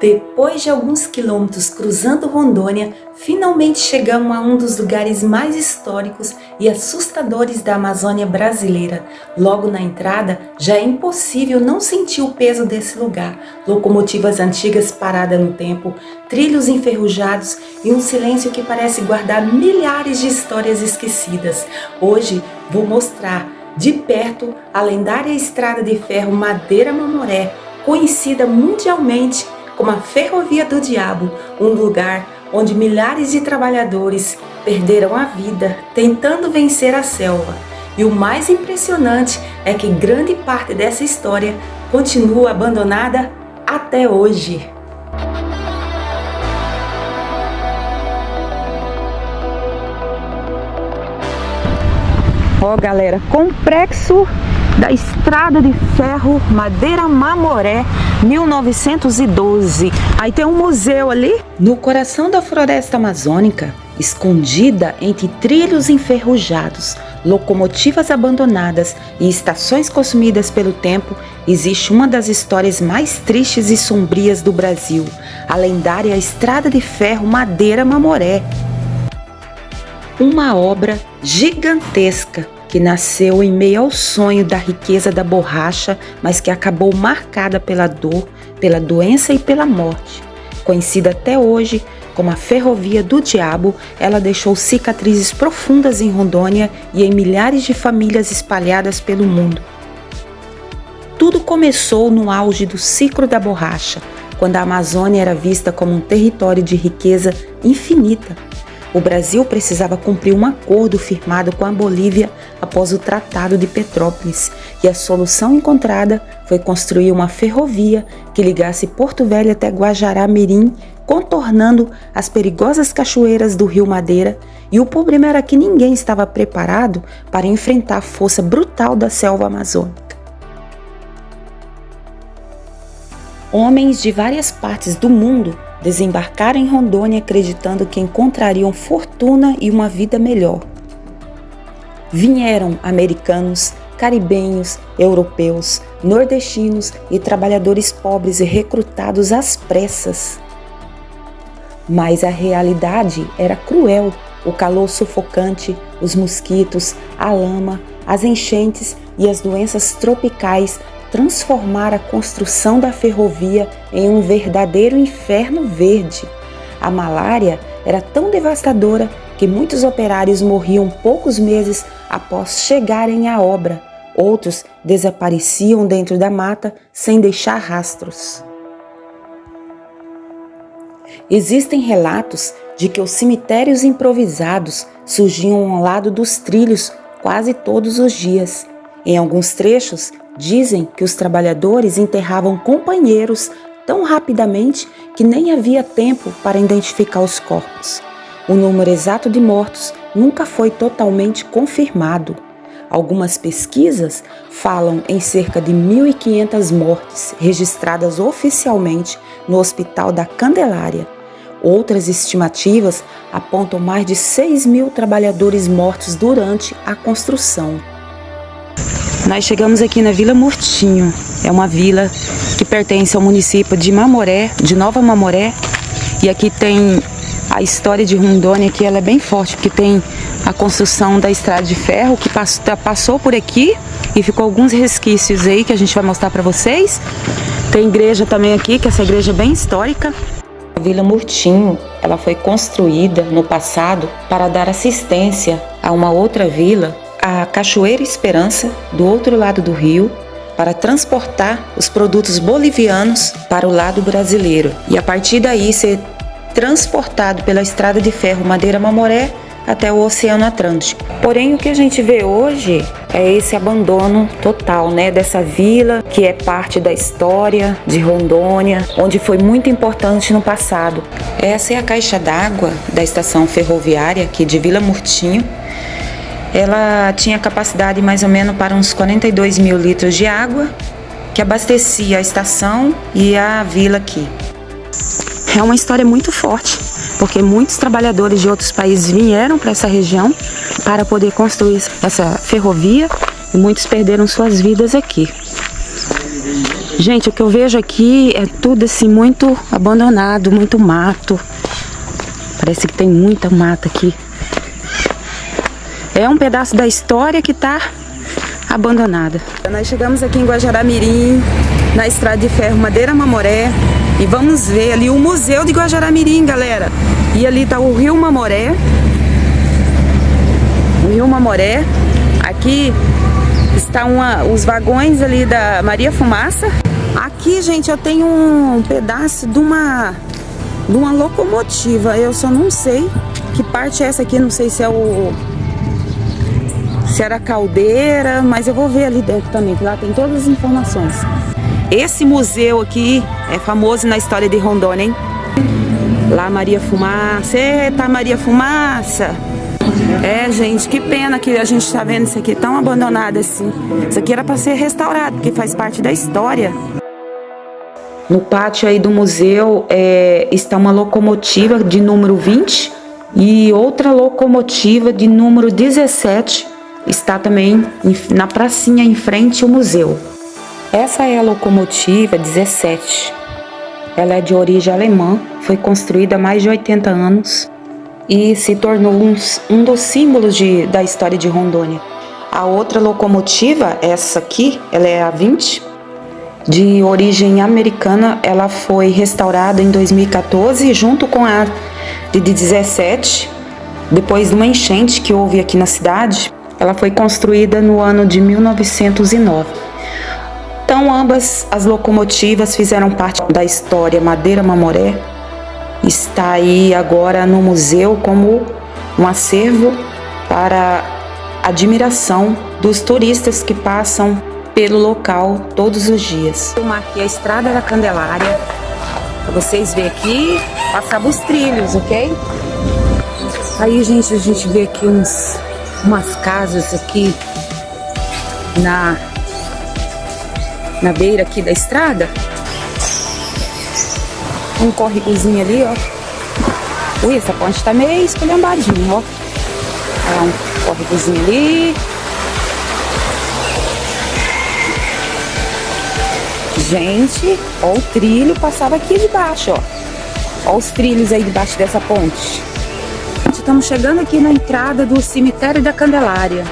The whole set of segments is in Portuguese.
Depois de alguns quilômetros cruzando Rondônia, finalmente chegamos a um dos lugares mais históricos e assustadores da Amazônia brasileira. Logo na entrada, já é impossível não sentir o peso desse lugar. Locomotivas antigas paradas no tempo, trilhos enferrujados e um silêncio que parece guardar milhares de histórias esquecidas. Hoje vou mostrar de perto a lendária estrada de ferro Madeira-Mamoré, conhecida mundialmente como a Ferrovia do Diabo, um lugar onde milhares de trabalhadores perderam a vida tentando vencer a selva. E o mais impressionante é que grande parte dessa história continua abandonada até hoje. Ó, galera, complexo da Estrada de Ferro Madeira-Mamoré, 1912. Aí tem um museu ali. No coração da floresta amazônica, escondida entre trilhos enferrujados, locomotivas abandonadas e estações consumidas pelo tempo, existe uma das histórias mais tristes e sombrias do Brasil, a lendária Estrada de Ferro Madeira-Mamoré. Uma obra gigantesca que nasceu em meio ao sonho da riqueza da borracha, mas que acabou marcada pela dor, pela doença e pela morte. Conhecida até hoje como a Ferrovia do Diabo, ela deixou cicatrizes profundas em Rondônia e em milhares de famílias espalhadas pelo mundo. Tudo começou no auge do ciclo da borracha, quando a Amazônia era vista como um território de riqueza infinita. O Brasil precisava cumprir um acordo firmado com a Bolívia após o Tratado de Petrópolis, e a solução encontrada foi construir uma ferrovia que ligasse Porto Velho até Guajará-Mirim, contornando as perigosas cachoeiras do Rio Madeira, e o problema era que ninguém estava preparado para enfrentar a força brutal da selva amazônica. Homens de várias partes do mundo desembarcaram em Rondônia acreditando que encontrariam fortuna e uma vida melhor. Vieram americanos, caribenhos, europeus, nordestinos e trabalhadores pobres e recrutados às pressas. Mas a realidade era cruel. O calor sufocante, os mosquitos, a lama, as enchentes e as doenças tropicais transformar a construção da ferrovia em um verdadeiro inferno verde. A malária era tão devastadora que muitos operários morriam poucos meses após chegarem à obra. Outros desapareciam dentro da mata sem deixar rastros. Existem relatos de que os cemitérios improvisados surgiam ao lado dos trilhos quase todos os dias. Em alguns trechos, dizem que os trabalhadores enterravam companheiros tão rapidamente que nem havia tempo para identificar os corpos. O número exato de mortos nunca foi totalmente confirmado. Algumas pesquisas falam em cerca de 1.500 mortes registradas oficialmente no Hospital da Candelária. Outras estimativas apontam mais de 6.000 trabalhadores mortos durante a construção. Nós chegamos aqui na Vila Murtinho, é uma vila que pertence ao município de Mamoré, de Nova Mamoré, e aqui tem a história de Rondônia, que ela é bem forte, porque tem a construção da estrada de ferro que passou por aqui e ficou alguns resquícios aí que a gente vai mostrar para vocês. Tem igreja também aqui, que essa igreja é bem histórica. A Vila Murtinho, ela foi construída no passado para dar assistência a uma outra vila, a Cachoeira Esperança, do outro lado do rio, para transportar os produtos bolivianos para o lado brasileiro e a partir daí ser transportado pela estrada de ferro Madeira-Mamoré até o Oceano Atlântico. Porém, o que a gente vê hoje é esse abandono total, dessa vila que é parte da história de Rondônia, onde foi muito importante no passado. Essa é a caixa d'água da estação ferroviária aqui de Vila Murtinho. Ela tinha capacidade mais ou menos para uns 42.000 litros de água, que abastecia a estação e a vila aqui. É uma história muito forte, porque muitos trabalhadores de outros países vieram para essa região para poder construir essa ferrovia e muitos perderam suas vidas aqui. Gente, o que eu vejo aqui é tudo assim muito abandonado, muito mato. Parece que tem muita mata aqui. É um pedaço da história que tá abandonada. Nós chegamos aqui em Guajará-Mirim, na estrada de ferro Madeira Mamoré, e vamos ver ali o Museu de Guajará-Mirim, galera. E ali tá o Rio Mamoré. O Rio Mamoré. Aqui está os vagões ali da Maria Fumaça. Aqui, gente, eu tenho um pedaço de uma locomotiva. Eu só não sei que parte é essa aqui, não sei se era a caldeira, mas eu vou ver ali dentro também, que lá tem todas as informações. Esse museu aqui é famoso na história de Rondônia, hein? Lá Maria Fumaça. Eita, Maria Fumaça! É, gente, que pena que a gente tá vendo isso aqui tão abandonado assim. Isso aqui era para ser restaurado, porque faz parte da história. No pátio aí do museu está uma locomotiva de número 20 e outra locomotiva de número 17 está também na pracinha em frente ao museu. Essa é a locomotiva 17. Ela é de origem alemã, foi construída há mais de 80 anos e se tornou um dos símbolos da história de Rondônia. A outra locomotiva, essa aqui, ela é a 20, de origem americana. Ela foi restaurada em 2014 junto com a de 17, depois de uma enchente que houve aqui na cidade. Ela foi construída no ano de 1909. Então, ambas as locomotivas fizeram parte da história Madeira Mamoré. Está aí agora no museu como um acervo para admiração dos turistas que passam pelo local todos os dias. Eu marquei a Estrada da Candelária para vocês verem aqui, passar os trilhos, ok? Aí, gente, a gente vê aqui umas casas aqui na beira aqui da estrada. Um córregozinho ali, ó. Ui, essa ponte tá meio esculhambadinha, ó. É um córregozinho ali. Gente, ó, o trilho passava aqui debaixo, ó. Ó os trilhos aí debaixo dessa ponte. Estamos chegando aqui na entrada do Cemitério da Candelária.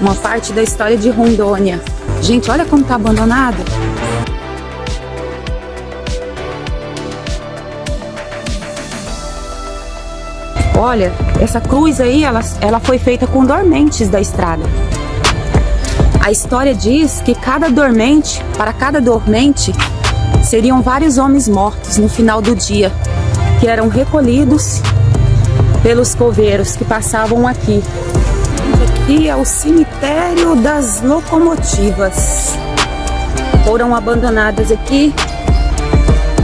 Uma parte da história de Rondônia. Gente, olha como tá abandonado. Olha, essa cruz aí, ela foi feita com dormentes da estrada. A história diz que para cada dormente, seriam vários homens mortos no final do dia, que eram recolhidos pelos coveiros que passavam aqui. Aqui é o cemitério das locomotivas. Foram abandonadas aqui.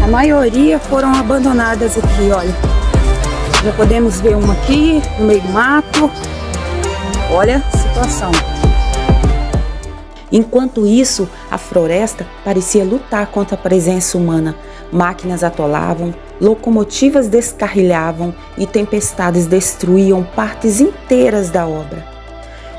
A maioria foram abandonadas aqui, olha. Já podemos ver uma aqui no meio do mato. Olha a situação. Enquanto isso, a floresta parecia lutar contra a presença humana. Máquinas atolavam, locomotivas descarrilhavam e tempestades destruíam partes inteiras da obra.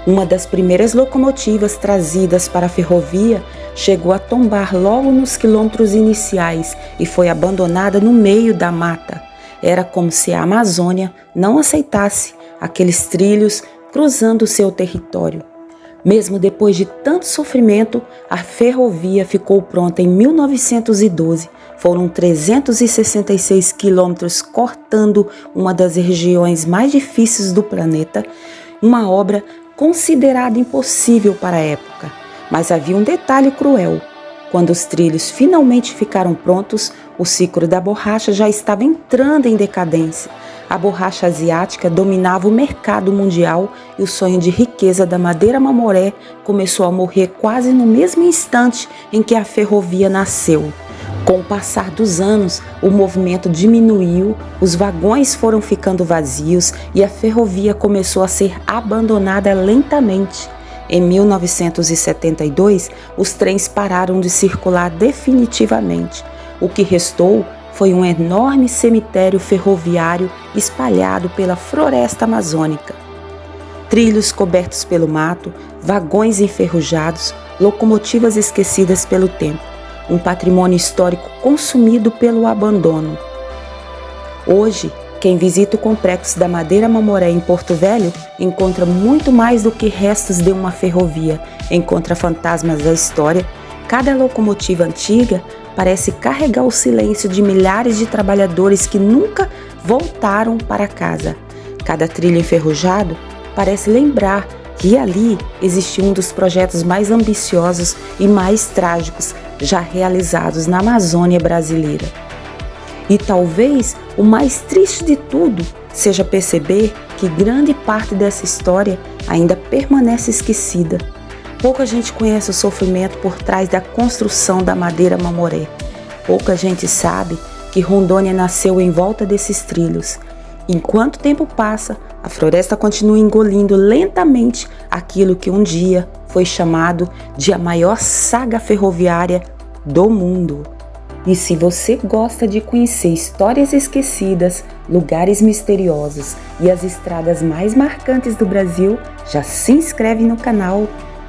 Uma das primeiras locomotivas trazidas para a ferrovia chegou a tombar logo nos quilômetros iniciais e foi abandonada no meio da mata. Era como se a Amazônia não aceitasse aqueles trilhos cruzando seu território. Mesmo depois de tanto sofrimento, a ferrovia ficou pronta em 1912. Foram 366 quilômetros cortando uma das regiões mais difíceis do planeta, uma obra considerada impossível para a época. Mas havia um detalhe cruel. Quando os trilhos finalmente ficaram prontos, o ciclo da borracha já estava entrando em decadência. A borracha asiática dominava o mercado mundial e o sonho de riqueza da Madeira Mamoré começou a morrer quase no mesmo instante em que a ferrovia nasceu. Com o passar dos anos, o movimento diminuiu, os vagões foram ficando vazios e a ferrovia começou a ser abandonada lentamente. Em 1972, os trens pararam de circular definitivamente. O que restou foi um enorme cemitério ferroviário espalhado pela floresta amazônica. Trilhos cobertos pelo mato, vagões enferrujados, locomotivas esquecidas pelo tempo. um patrimônio histórico consumido pelo abandono. Hoje, quem visita o complexo da Madeira Mamoré em Porto Velho encontra muito mais do que restos de uma ferrovia, encontra fantasmas da história. Cada locomotiva antiga parece carregar o silêncio de milhares de trabalhadores que nunca voltaram para casa. Cada trilho enferrujado parece lembrar que ali existe um dos projetos mais ambiciosos e mais trágicos já realizados na Amazônia brasileira. E talvez o mais triste de tudo seja perceber que grande parte dessa história ainda permanece esquecida. Pouca gente conhece o sofrimento por trás da construção da Madeira Mamoré. Pouca gente sabe que Rondônia nasceu em volta desses trilhos. Enquanto o tempo passa, a floresta continua engolindo lentamente aquilo que um dia foi chamado de a maior saga ferroviária do mundo. E se você gosta de conhecer histórias esquecidas, lugares misteriosos e as estradas mais marcantes do Brasil, já se inscreve no canal,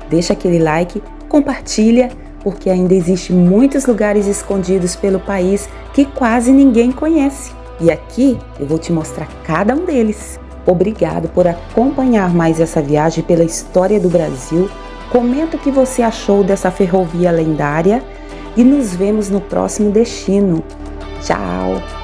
deixa aquele like, compartilha, porque ainda existem muitos lugares escondidos pelo país que quase ninguém conhece. E aqui eu vou te mostrar cada um deles. Obrigado por acompanhar mais essa viagem pela história do Brasil. Comenta o que você achou dessa ferrovia lendária e nos vemos no próximo destino. Tchau!